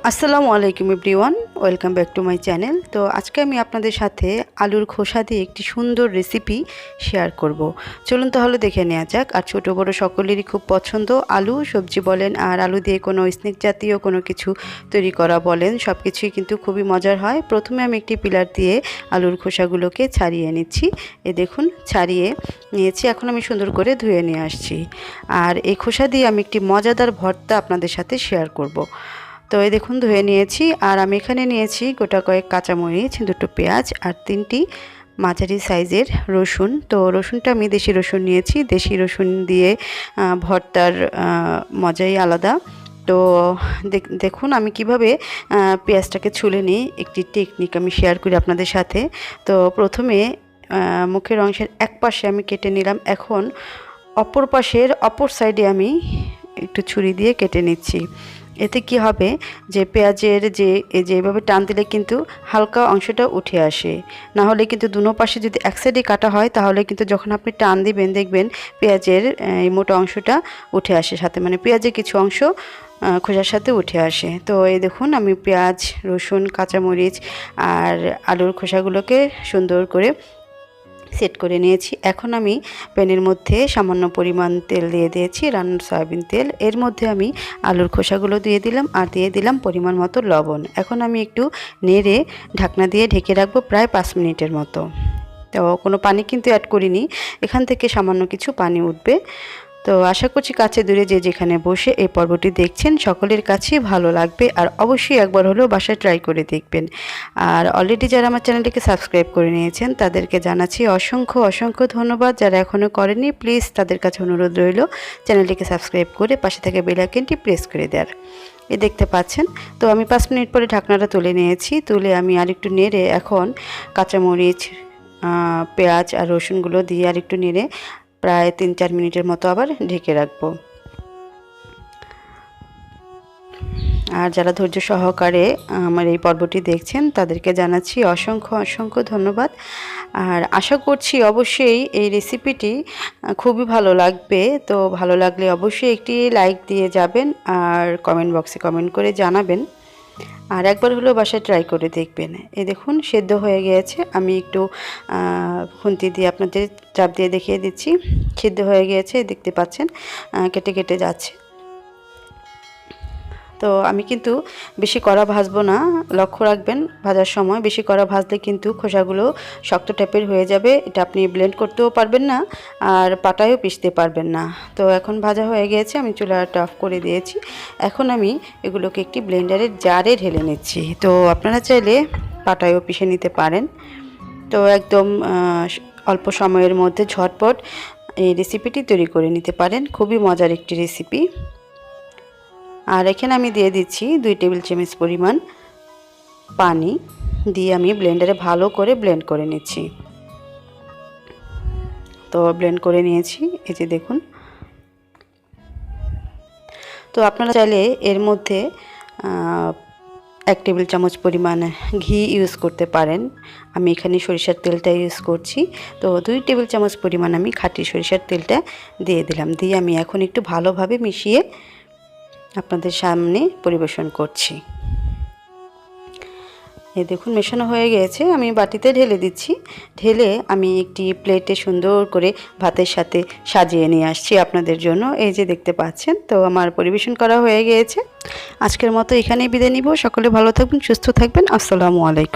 আসসালামু আলাইকুম everyone, welcome back to my channel. তো আজকে আমি আপনাদের সাথে আলুর খোসা দিয়ে একটি সুন্দর রেসিপি শেয়ার করব। চলুন তাহলে দেখে নেওয়া যাক। আর ছোটো বড়ো সকলেরই খুব পছন্দ আলু সবজি বলেন আর আলু দিয়ে কোনো স্ন্যাক জাতীয় কোনো কিছু তৈরি করা বলেন, সব কিছুই কিন্তু খুবই মজার হয়। প্রথমে আমি একটি পিলার দিয়ে আলুর খোসাগুলোকে ছাড়িয়ে নিচ্ছি। দেখুন ছাড়িয়ে নিয়েছি, এখন আমি সুন্দর করে ধুয়ে নিয়ে আসছি। আর এই খোসা দিয়ে আমি একটি মজাদার ভর্তা আপনাদের সাথে শেয়ার করব। তো এই দেখুন ধুয়ে নিয়েছি। আর আমি এখানে নিয়েছি গোটা কয়েক কাঁচামরিচ, দুটো পেঁয়াজ আর 3টি মাঝারি সাইজের রসুন। তো রসুনটা আমি দেশি রসুন নিয়েছি। দেশি রসুন দিয়ে ভর্তার মজাই আলাদা। তো দেখুন আমি কিভাবে পেঁয়াজটাকে ছুলে নিই, একটি টেকনিক আমি শেয়ার করি আপনাদের সাথে। তো প্রথমে মুখের অংশের এক পাশে আমি কেটে নিলাম। এখন অপর পাশের অপর সাইডে আমি একটু ছুরি দিয়ে কেটে নিচ্ছি। এতে কি হবে যে পেঁয়াজের যেভাবে টান দিলে কিন্তু হালকা অংশটা উঠে আসে, না হলে কিন্তু দুনো পাশে যদি এক সাইডে কাটা হয় তাহলে কিন্তু যখন আপনি টান দিবেন দেখবেন পেঁয়াজের এই মোটা অংশটা উঠে আসে সাথে, মানে পেঁয়াজের কিছু অংশ খোসার সাথে উঠে আসে। তো এই দেখুন আমি পেঁয়াজ, রসুন, কাঁচামরিচ আর আলুর খোসাগুলোকে সুন্দর করে সেট করে নিয়েছি। এখন আমি প্যানের মধ্যে সামান্য পরিমাণ তেল দিয়ে দিয়েছি, রান্নার সয়াবিন তেল। এর মধ্যে আমি আলুর খোসাগুলো দিয়ে দিলাম আর দিয়ে দিলাম পরিমাণ মতো লবণ। এখন আমি একটু নেড়ে ঢাকনা দিয়ে ঢেকে রাখবো প্রায় 5 মিনিটের মতো। তো কোনো পানি কিন্তু অ্যাড করিনি, এখান থেকে সামান্য কিছু পানি উঠবে। তো আশা করছি কাছে দূরে যে যেখানে বসে এই পর্বটি দেখছেন সকলের কাছেই ভালো লাগবে, আর অবশ্যই একবার হলেও বাসায় ট্রাই করে দেখবেন। আর অলরেডি যারা আমার চ্যানেলটিকে সাবস্ক্রাইব করে নিয়েছেন তাদেরকে জানাচ্ছি অসংখ্য অসংখ্য ধন্যবাদ। যারা এখনও করেনি প্লিজ তাদের কাছে অনুরোধ রইল চ্যানেলটিকে সাবস্ক্রাইব করে পাশে থাকা বেল আইকনটি প্রেস করে দেওয়ার। দেখতে পাচ্ছেন। তো আমি 5 মিনিট পরে ঢাকনাটা তুলে নিয়েছি। তুলে আমি আরেকটু নেড়ে এখন কাঁচামরিচ, পেঁয়াজ আর রসুনগুলো দিয়ে আরেকটু নেড়ে প্রায় 3-4 মিনিটের মতো আবার ঢেকে রাখবো। আর যারা ধৈর্য সহকারে আমার এই পর্বটি দেখছেন তাদেরকে জানাচ্ছি অসংখ্য অসংখ্য ধন্যবাদ। আর আশা করছি অবশ্যই এই রেসিপিটি খুবই ভালো লাগবে। তো ভালো লাগলে অবশ্যই একটি লাইক দিয়ে যাবেন আর কমেন্ট বক্সে কমেন্ট করে জানাবেন। আর একবার হলেও বাসায় ট্রাই করে দেখবেন। এই দেখুন সেদ্ধ হয়ে গিয়েছে। আমি একটু খুন্তি দিয়ে আপনাদের চাপ দিয়ে দেখিয়ে দিচ্ছি। সেদ্ধ হয়ে গিয়েছে, দেখতে পাচ্ছেন কেটে কেটে যাচ্ছে। তো আমি কিন্তু বেশি কড়া ভাজবো না, লক্ষ্য রাখবেন ভাজার সময় বেশি কড়া ভাজলে কিন্তু খোসাগুলো শক্ত টাইপের হয়ে যাবে। এটা আপনি ব্লেন্ড করতেও পারবেন না আর পাটায়ও পিষতে পারবেন না। তো এখন ভাজা হয়ে গিয়েছে, আমি চুলাটা অফ করে দিয়েছি। এখন আমি এগুলোকে একটি ব্লেন্ডারের জারে ঢেলে নিচ্ছি। তো আপনারা চাইলে পাটায়ও পিষে নিতে পারেন। তো একদম অল্প সময়ের মধ্যে ঝটপট এই রেসিপিটি তৈরি করে নিতে পারেন। খুবই মজার একটি রেসিপি। আর এখানে আমি দিয়ে দিচ্ছি 2 টেবিল চামচ পরিমাণ পানি দিয়ে আমি ব্লেন্ডারে ভালো করে ব্লেন্ড করে নিচ্ছি। তো ব্লেন্ড করে নিয়েছি, এই যে দেখুন। তো আপনারা চাইলে এর মধ্যে 1 টেবিল চামচ পরিমাণ ঘি ইউজ করতে পারেন। আমি এখানে সরিষার তেলটা ইউজ করছি। তো 2 টেবিল চামচ পরিমাণ আমি খাঁটি সরিষার তেলটা দিয়ে দিলাম। দিয়ে আমি এখন একটু ভালোভাবে মিশিয়ে আপনাদের সামনে পরিবেশন করছি। এই দেখুন মেশানো হয়ে গিয়েছে, আমি বাটিতে ঢেলে দিচ্ছি। ঢেলে আমি একটি প্লেটে সুন্দর করে ভাতের সাথে সাজিয়ে নিয়ে আসছি আপনাদের জন্য। এই যে দেখতে পাচ্ছেন। তো আমার পরিবেশন করা হয়ে গিয়েছে। আজকের মতো এখানেই বিদায় নিব। সকলে ভালো থাকবেন, সুস্থ থাকবেন। আসসালামু আলাইকুম।